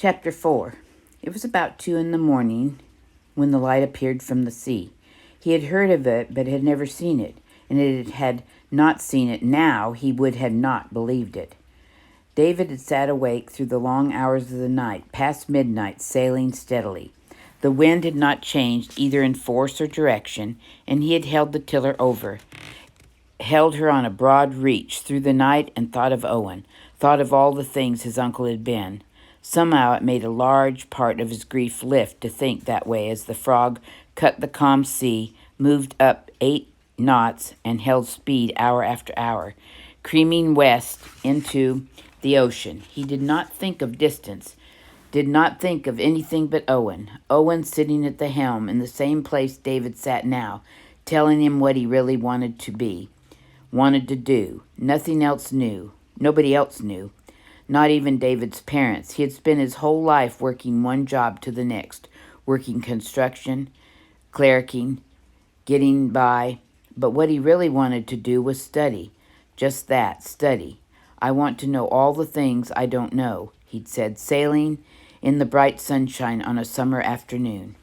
Chapter 4. It was about 2 in the morning when the light appeared from the sea. He had heard of it, but had never seen it, and it had not seen it now, he would have not believed it. David had sat awake through the long hours of the night, past midnight, sailing steadily. The wind had not changed either in force or direction, and he had held the tiller over, held her on a broad reach through the night, and thought of Owen, thought of all the things his uncle had been. Somehow it made a large part of his grief lift to think that way as the frog cut the calm sea, moved up 8 knots, and held speed hour after hour, creaming west into the ocean. He did not think of distance, did not think of anything but Owen. Owen sitting at the helm in the same place David sat now, telling him what he really wanted to be, wanted to do. Nothing else knew. Nobody else knew. Not even David's parents. He had spent his whole life working one job to the next, working construction, clericing, getting by. But what he really wanted to do was study. Just that, study. I want to know all the things I don't know, he'd said, sailing in the bright sunshine on a summer afternoon.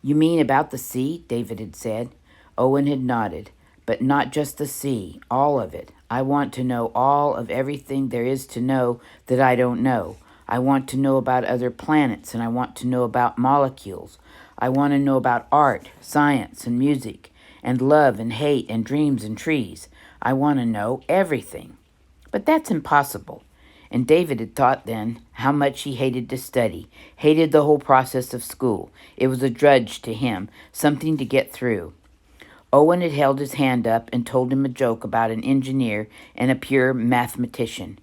You mean about the sea? David had said. Owen had nodded. But not just the sea, all of it. I want to know all of everything there is to know that I don't know. I want to know about other planets, and I want to know about molecules. I want to know about art, science, and music, and love and hate and dreams and trees. I want to know everything. But that's impossible. And David had thought then how much he hated to study, hated the whole process of school. It was a drudge to him, something to get through. Owen had held his hand up and told him a joke about an engineer and a pure mathematician.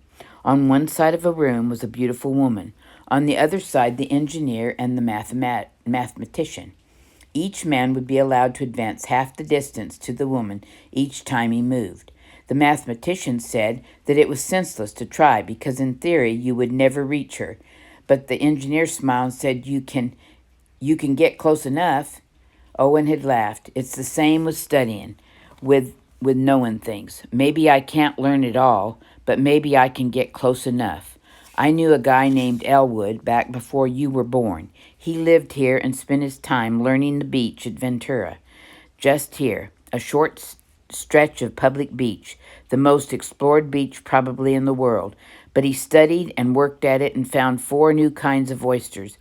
On one side of a room was a beautiful woman. On the other side, the engineer and the mathematician. Each man would be allowed to advance half the distance to the woman each time he moved. The mathematician said that it was senseless to try because in theory you would never reach her. But the engineer smiled and said, You can get close enough. Owen had laughed. It's the same with studying, with knowing things. Maybe I can't learn it all, but maybe I can get close enough. I knew a guy named Elwood back before you were born. He lived here and spent his time learning the beach at Ventura. Just here, a short stretch of public beach, the most explored beach probably in the world. But he studied and worked at it and found 4 new kinds of oysters,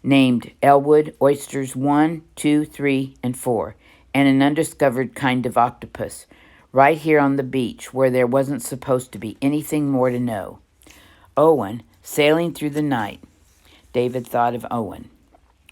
named Elwood oysters 1, 2, 3, and 4, and an undiscovered kind of octopus, right here on the beach where there wasn't supposed to be anything more to know. Owen, sailing through the night. David thought of Owen,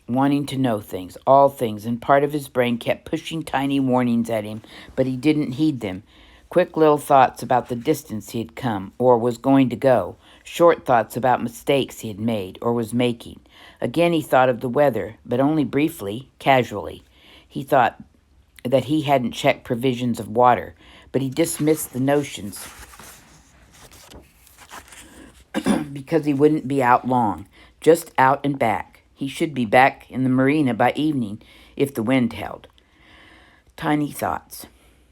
wanting to know things, all things, and part of his brain kept pushing tiny warnings at him, but he didn't heed them. Quick little thoughts about the distance he had come or was going to go, short thoughts about mistakes he had made or was making. Again he thought of the weather, but only briefly, casually. He thought that he hadn't checked provisions of water, but he dismissed the notions because he wouldn't be out long, just out and back. He should be back in the marina by evening if the wind held. Tiny thoughts,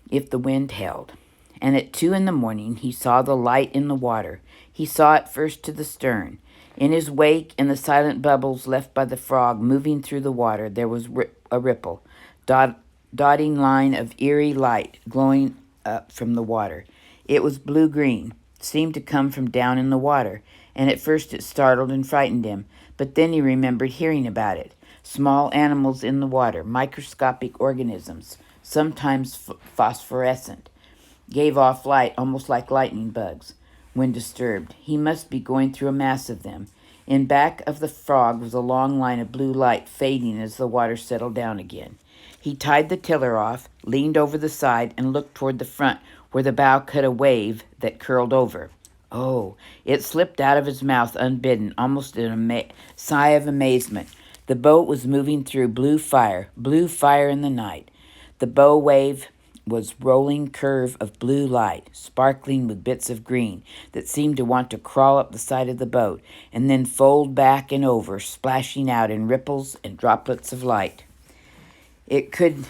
if the wind held. And at 2 in the morning he saw the light in the water. He saw it first to the stern. In his wake, in the silent bubbles left by the frog moving through the water, there was a ripple, dotting line of eerie light glowing up from the water. It was blue-green, seemed to come from down in the water, and at first it startled and frightened him, but then he remembered hearing about it. Small animals in the water, microscopic organisms, sometimes phosphorescent, gave off light almost like lightning bugs. When disturbed, he must be going through a mass of them. In back of the frog was a long line of blue light fading as the water settled down again. He tied the tiller off, leaned over the side, and looked toward the front where the bow cut a wave that curled over. Oh, it slipped out of his mouth unbidden, almost in a sigh of amazement. The boat was moving through blue fire in the night. The bow wave was rolling curve of blue light, sparkling with bits of green that seemed to want to crawl up the side of the boat and then fold back and over, splashing out in ripples and droplets of light. It could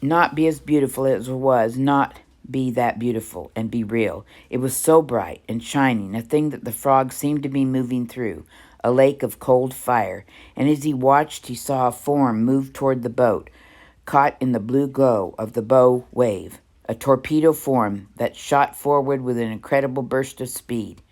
not be as beautiful as it was, not be that beautiful and be real. It was so bright and shining, a thing that the frog seemed to be moving through, a lake of cold fire, and as he watched, he saw a form move toward the boat, caught in the blue glow of the bow wave, a torpedo form that shot forward with an incredible burst of speed.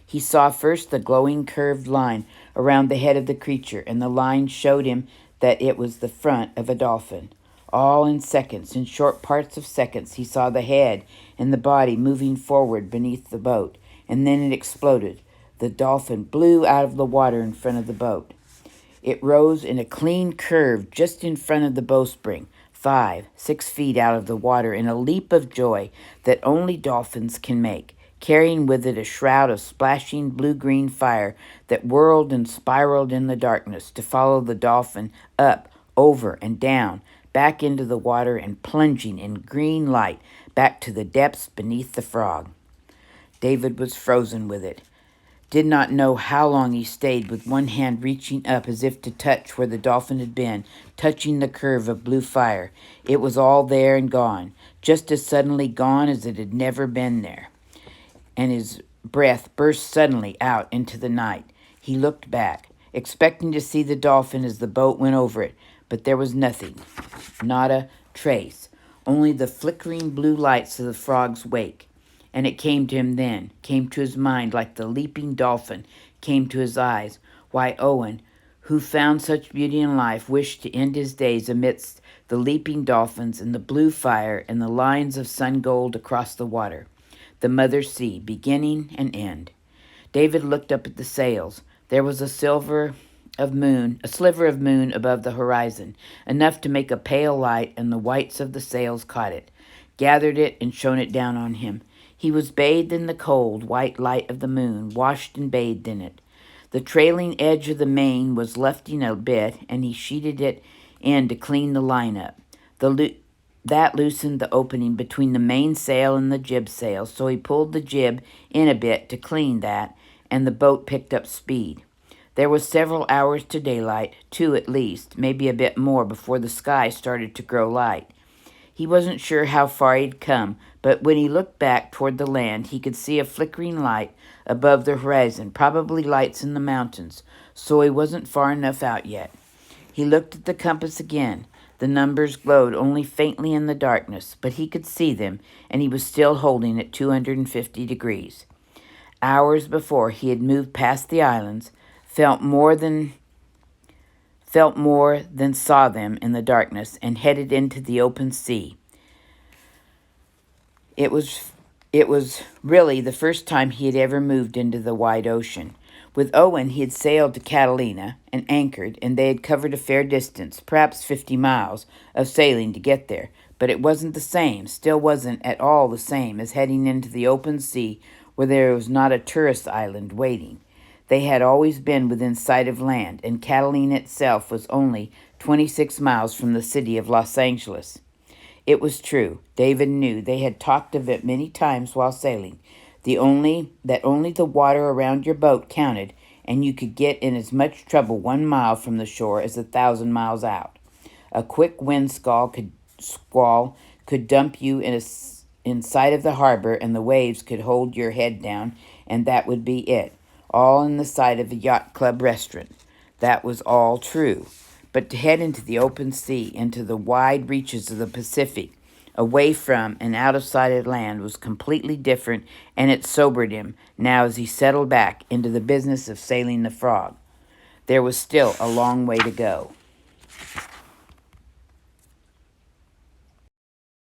He saw first the glowing curved line around the head of the creature, and the line showed him that it was the front of a dolphin. All in seconds, in short parts of seconds, he saw the head and the body moving forward beneath the boat, and then it exploded. The dolphin blew out of the water in front of the boat. It rose in a clean curve just in front of the bowsprit, 5, 6 feet out of the water in a leap of joy that only dolphins can make, carrying with it a shroud of splashing blue-green fire that whirled and spiraled in the darkness to follow the dolphin up, over, and down, back into the water and plunging in green light back to the depths beneath the frog. David was frozen with it. Did not know how long he stayed with one hand reaching up as if to touch where the dolphin had been, touching the curve of blue fire. It was all there and gone, just as suddenly gone as it had never been there. And his breath burst suddenly out into the night. He looked back, expecting to see the dolphin as the boat went over it, but there was nothing, not a trace, only the flickering blue lights of the frog's wake. And it came to him then, came to his mind like the leaping dolphin, came to his eyes. Why, Owen, who found such beauty in life, wished to end his days amidst the leaping dolphins and the blue fire and the lines of sun gold across the water, the mother sea, beginning and end. David looked up at the sails. There was a sliver of moon above the horizon, enough to make a pale light, and the whites of the sails caught it, gathered it, and shone it down on him. He was bathed in the cold, white light of the moon, washed and bathed in it. The trailing edge of the main was lifting a bit, and he sheeted it in to clean the line up. That loosened the opening between the mainsail and the jib sail, so he pulled the jib in a bit to clean that, and the boat picked up speed. There was several hours to daylight, 2 at least, maybe a bit more, before the sky started to grow light. He wasn't sure how far he'd come, but when he looked back toward the land, he could see a flickering light above the horizon, probably lights in the mountains, so he wasn't far enough out yet. He looked at the compass again. The numbers glowed only faintly in the darkness, but he could see them, and he was still holding at 250 degrees. Hours before, he had moved past the islands, felt more than saw them in the darkness, and headed into the open sea. It was really the first time he had ever moved into the wide ocean. With Owen, he had sailed to Catalina and anchored, and they had covered a fair distance, perhaps 50 miles, of sailing to get there. But it wasn't the same, still wasn't at all the same as heading into the open sea where there was not a tourist island waiting. They had always been within sight of land, and Catalina itself was only 26 miles from the city of Los Angeles. It was true. David knew. They had talked of it many times while sailing. Only the water around your boat counted, and you could get in as much trouble 1 mile from the shore as 1,000 miles out. A quick wind squall could dump you in sight of the harbor, and the waves could hold your head down, and that would be it. All in the sight of a yacht club restaurant. That was all true. But to head into the open sea, into the wide reaches of the Pacific, away from and out of sight of land, was completely different, and it sobered him now as he settled back into the business of sailing the frog. There was still a long way to go.